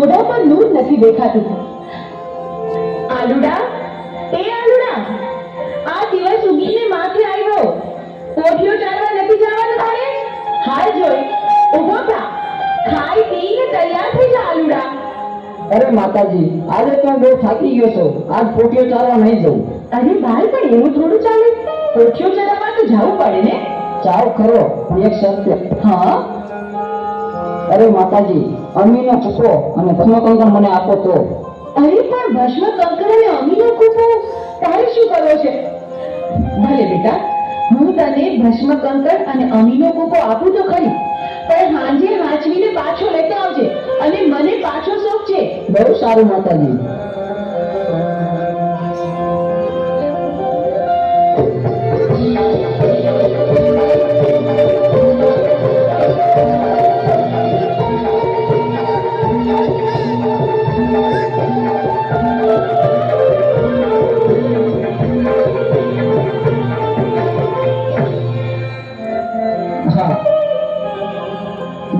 મોઢા પર નૂર નથી દેખાતું. આલુડા, એ આલુડા, આ દિવસ ઉગીને માથે આવ્યો. પોઠિયો ચાલવા નથી જવાનું તારે? હાલ જોઈ ઊભો થા, ખાઈ પીને તૈયાર થઈ જા આલુડા. અરે માતાજી, આજે તો બહુ થાકી ગયો છું. આજ પોટીઓ ચાલવા નહીં જવું. અરે બાલ, પણ એવું થોડું ચાલે. પોઠિયો ચલાવવા તો જવું પડે ને. ચાવ ખરો, પણ એક શરતે. હા, અરે માતાજી, અમીનો કૂપો અને ભસ્મકંકણ મને આપો તો. અરે પણ ભસ્મ કંકર અને અમીનો કૂપો તારે શું કરવો છે? ભલે બેટા, હું તને ભસ્મ કંકર અને અમીનો કૂપો આપું તો ખરી, પણ હાંજે હાંચવીને પાછો લેતો આવજે અને મને પાછો સોંપજે. બહુ સારું માતાજી.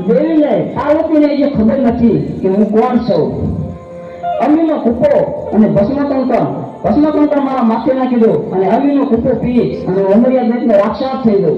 દેવીને આ લોકોને જે ખબર નથી કે હું કોણ છું. અમીનો કૂપો અને ભસ્મકંકર મારા માથે નાખી દો અને અમીનો કૂપો પી અને અમરિયા દેશને રાક્ષસ થઈ દો.